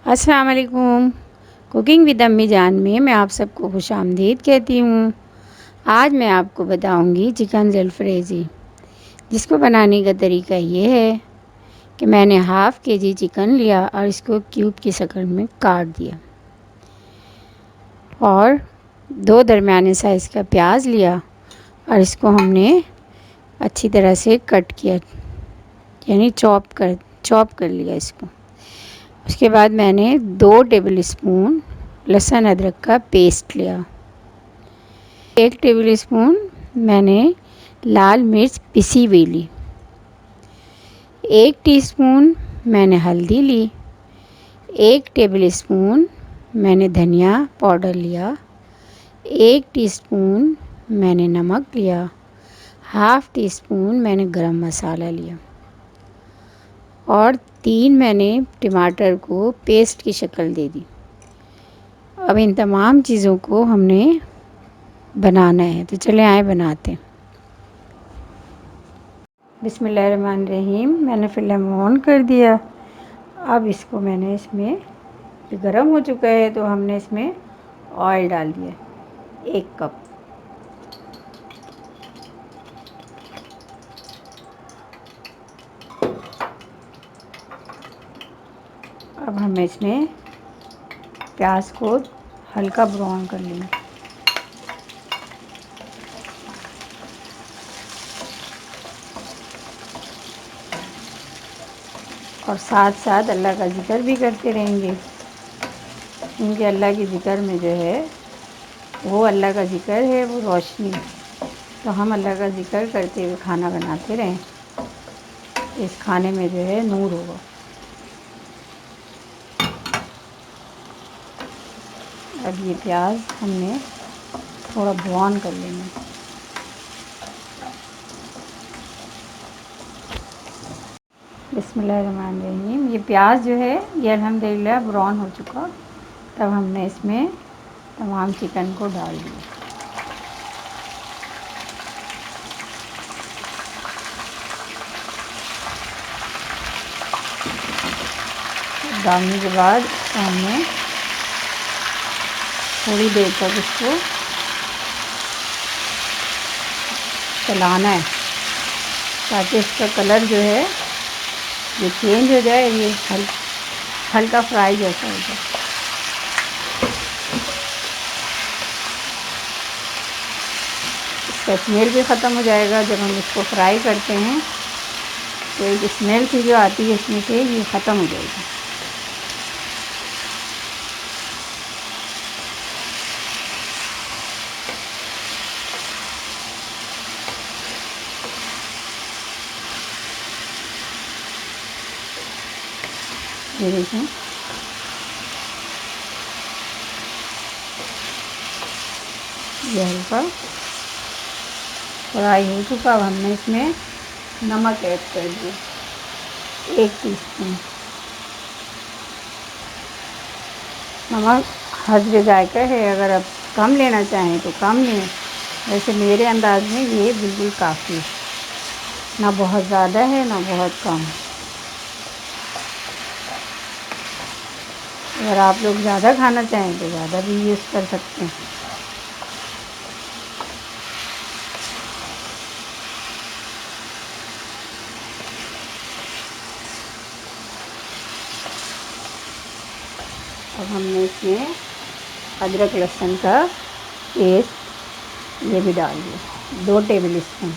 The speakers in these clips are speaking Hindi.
अस्सलाम वालेकुम। कुकिंग विद अम्मी जान में मैं आप सबको खुशामदीद कहती हूँ। आज मैं आपको बताऊँगी चिकन जलफ्रेज़ी, जिसको बनाने का तरीका ये है कि मैंने हाफ़ केजी चिकन लिया और इसको क्यूब की शक्ल में काट दिया और 2 दरमियाने साइज़ का प्याज लिया और इसको हमने अच्छी तरह से कट किया, यानी चॉप कर लिया इसको। उसके बाद मैंने 2 टेबल स्पून लहसुन अदरक का पेस्ट लिया। 1 टेबल स्पून मैंने लाल मिर्च पिसी हुई ली। 1 टीस्पून मैंने हल्दी ली। 1 टेबल स्पून मैंने धनिया पाउडर लिया। 1 टीस्पून मैंने नमक लिया। हाफ़ टी स्पून मैंने गरम मसाला लिया और 3 मैंने टमाटर को पेस्ट की शक्ल दे दी। अब इन तमाम चीज़ों को हमने बनाना है, तो चले आए बनाते हैं। बिस्मिल्लाहिर्रहमानिर्रहीम। मैंने फ्लेम ऑन कर दिया। अब इसको मैंने इसमें ये गर्म हो चुका है, तो हमने इसमें ऑयल डाल दिया 1 कप। अब हम इसमें प्याज को हल्का ब्राउन कर लेंगे। और साथ साथ अल्लाह का ज़िक्र भी करते रहेंगे, क्योंकि अल्लाह के ज़िक्र में जो है वो अल्लाह का ज़िक्र है, वो रोशनी। तो हम अल्लाह का ज़िक्र करते हुए खाना बनाते रहें, इस खाने में जो है नूर होगा। अब ये प्याज हमने थोड़ा ब्राउन कर लेंगे। बिस्मिल्लाहिर्रहमानिर्रहीम। ये प्याज जो है ये अल्हम्दुलिल्लाह ब्राउन हो चुका। तब हमने इसमें तमाम चिकन को डाल दिया। डालने के बाद हमने थोड़ी देर तक इसको चलाना है, ताकि इसका कलर जो है ये चेंज हो जाए, ये हल्का फ्राई जैसा हो जाए। इसका स्मेल भी ख़त्म हो जाएगा जब हम इसको फ्राई करते हैं, तो एक स्मेल सी जो आती है इसमें से ये ख़त्म हो जाएगी। ये देखें, ये हल्का फ्राई हो चुका। अब हमने इसमें नमक ऐड कर दिया 1 टीस्पून। नमक हस्बे जायका है, अगर आप कम लेना चाहें तो कम लें। वैसे मेरे अंदाज़ में ये बिल्कुल काफ़ी है, ना बहुत ज़्यादा है ना बहुत कम। अगर आप लोग ज़्यादा खाना चाहें तो ज़्यादा भी यूज़ कर सकते हैं। अब हमने इसमें अदरक लहसुन का पेस्ट ये भी डाल दिया 2 टेबल स्पून।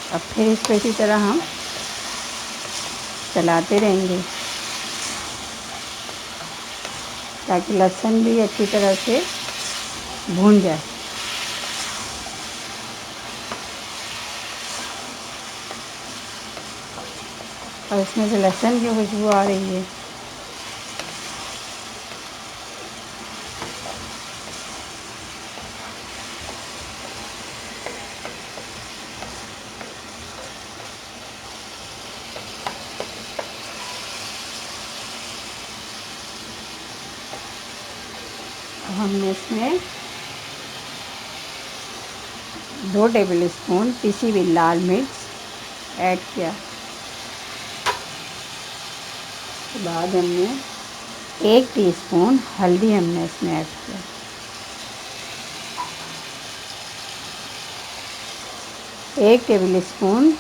अब फिर इसको इसी तरह हम चलाते रहेंगे, ताकि लहसुन भी अच्छी तरह से भून जाए। और इसमें से लहसुन की खुशबू आ रही है। अब हमने इसमें 2 टेबल स्पून पिसी हुई लाल मिर्च ऐड किया। उसके बाद हमने 1 टीस्पून हल्दी हमने इसमें ऐड किया। एक टेबल स्पून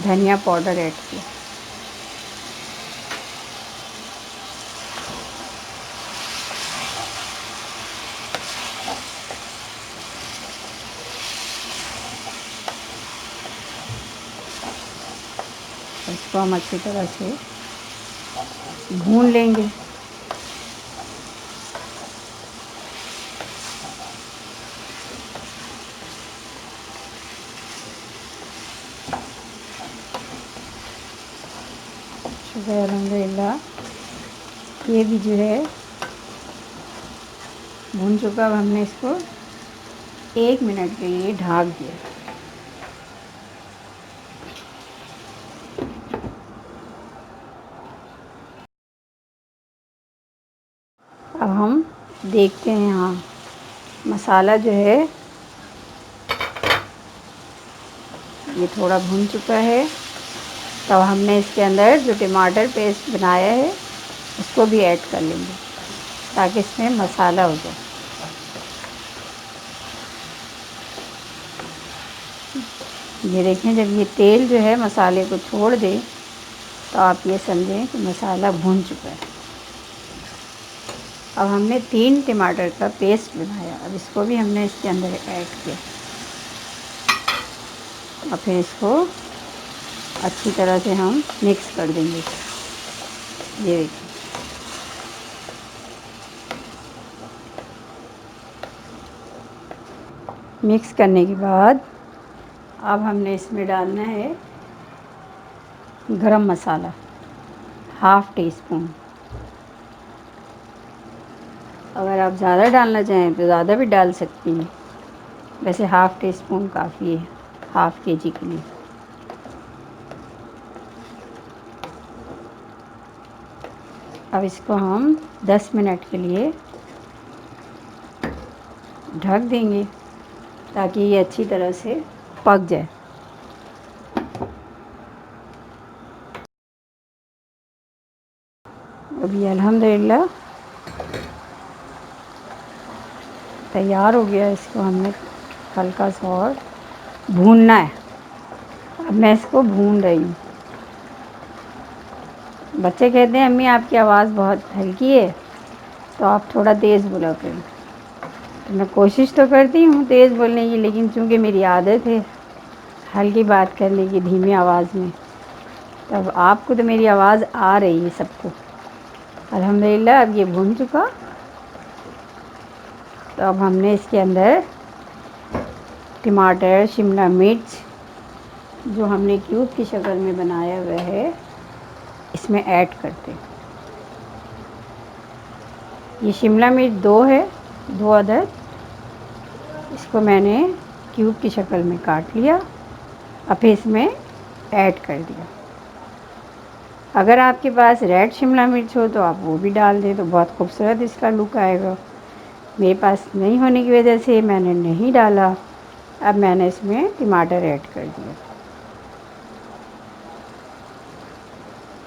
धनिया पाउडर ऐड किया। इसको हम अच्छी तरह से भून लेंगे। शुक्र अल्हम्दुलिल्लाह, ये भी जो है भून चुका। अब हमने इसको 1 मिनट के लिए ढक दिया। अब हम देखते हैं, हाँ मसाला जो है ये थोड़ा भून चुका है। तब हमने इसके अंदर जो टमाटर पेस्ट बनाया है उसको भी ऐड कर लेंगे ताकि इसमें मसाला हो जाए। ये देखें, जब ये तेल जो है मसाले को छोड़ दे तो आप ये समझें कि मसाला भून चुका है। अब हमने 3 टमाटर का पेस्ट बनाया, अब इसको भी हमने इसके अंदर ऐड किया और फिर इसको अच्छी तरह से हम मिक्स कर देंगे। ये देखिए, मिक्स करने के बाद अब हमने इसमें डालना है गरम मसाला, ½ टीस्पून। अगर आप ज़्यादा डालना चाहें तो ज़्यादा भी डाल सकती हैं, वैसे ½ टीस्पून काफ़ी है ½ केजी के लिए। अब इसको हम 10 मिनट के लिए ढक देंगे ताकि ये अच्छी तरह से पक जाए। अभी अल्हम्दुलिल्लाह तैयार हो गया। इसको हमने हल्का सा और भूनना है। अब मैं इसको भून रही हूँ। बच्चे कहते हैं अम्मी आपकी आवाज़ बहुत हल्की है, तो आप थोड़ा तेज़ बोला करें। तो मैं कोशिश तो करती हूँ तेज़ बोलने की, लेकिन चूँकि मेरी आदत है हल्की बात करने की धीमी आवाज़ में, तब आपको तो मेरी आवाज़ आ रही है सबको। अल्हम्दुलिल्लाह अब ये भून चुका। तो अब हमने इसके अंदर टमाटर, शिमला मिर्च जो हमने क्यूब की शक्ल में बनाया हुआ है इसमें ऐड करते हैं। ये शिमला मिर्च 2 है, 2 अदद। इसको मैंने क्यूब की शक्ल में काट लिया और फिर इसमें ऐड कर दिया। अगर आपके पास रेड शिमला मिर्च हो तो आप वो भी डाल दें तो बहुत खूबसूरत इसका लुक आएगा। मेरे पास नहीं होने की वजह से मैंने नहीं डाला। अब मैंने इसमें टमाटर ऐड कर दिया।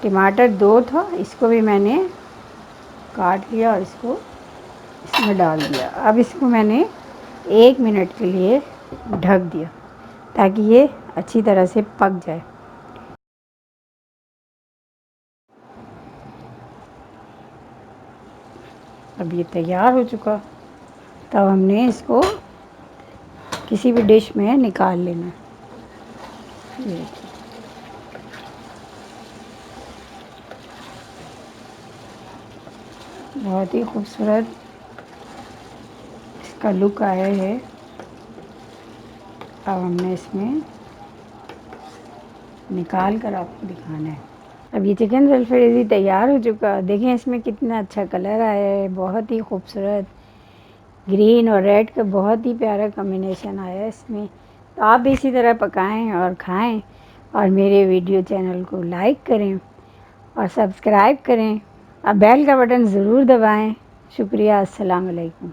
टमाटर 2 था, इसको भी मैंने काट लिया और इसको इसमें डाल दिया। अब इसको मैंने 1 मिनट के लिए ढक दिया ताकि ये अच्छी तरह से पक जाए। अब ये तैयार हो चुका। तब हमने इसको किसी भी डिश में निकाल लेना है। ये बहुत ही खूबसूरत इसका लुक आया है। अब हमने इसमें निकाल कर आपको दिखाना है। अब ये चिकन ज़ल्फ़ेज़ी तैयार हो चुका। देखें इसमें कितना अच्छा कलर आया है, बहुत ही खूबसूरत ग्रीन और रेड का बहुत ही प्यारा कॉम्बिनेशन आया है इसमें। तो आप भी इसी तरह पकाएं और खाएं और मेरे वीडियो चैनल को लाइक करें और सब्सक्राइब करें और बेल का बटन ज़रूर दबाएं। शुक्रिया। अस्सलाम वालेकुम।